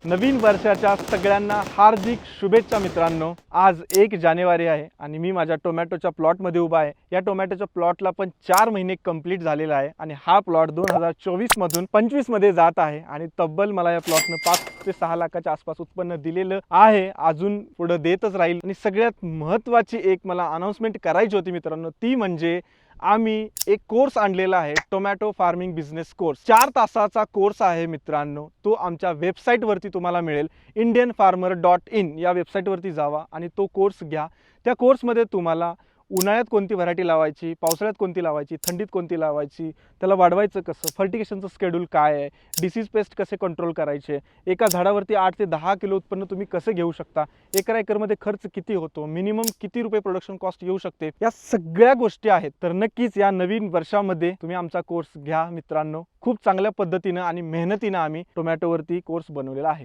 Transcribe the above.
नवीन वर्षाच्या सगळ्यांना हार्दिक शुभेच्छा मित्रांनो। आज 1 जानेवारी आहे आणि मी माझ्या टोमॅटोच्या प्लॉटमध्ये उभा आहे। या टोमॅटोच्या प्लॉटला पण 4 महिने कंप्लीट झालेला आहे आणि हा प्लॉट 2024 मधून 25 मध्ये जात आहे आणि तब्बल मला या प्लॉटने 5 ते 6 लाखाच्या आसपास उत्पन्न दिलेलं आहे, अजून पुढे देतच राहील। आणि सगळ्यात महत्त्वाची एक मला अनाउन्समेंट करायची होती मित्रांनो, ती म्हणजे आम्ही एक कोर्स आणलेला आहे, टोमॅटो फार्मिंग बिझनेस कोर्स। 4 तासाचा कोर्स आहे मित्रांनो। तो आमच्या वेबसाईट वरती तुम्हाला मिळेल, indianfarmer.in या वेबसाईट वरती जावा आणि तो कोर्स घ्या। त्या कोर्स मध्ये तुम्हाला उन्हाळ्यात कोणती व्हरायटी लावायची, पावसाळ्यात कोणती लावायची, थंडीत कोणती लावायची, त्याला वाढवायचं कसं, फर्टिगेशनचं शेड्यूल काय आहे, डिसीज पेस्ट कसे कंट्रोल करायचे, एका झाडावरती 8 ते 10 किलो उत्पन्न तुम्ही कसे घेऊ शकता, एकरमध्ये खर्च किती होतो, मिनिमम किती रुपये प्रोडक्शन कॉस्ट येऊ शकते, या सगळ्या गोष्टी आहेत। तर नक्कीच या नवीन वर्षामध्ये तुम्ही आमचा कोर्स घ्या मित्रांनो। खूप चांगल्या पद्धतीने आणि मेहनतीने आम्ही टोमॅटोवरती कोर्स बनवलेला आहे।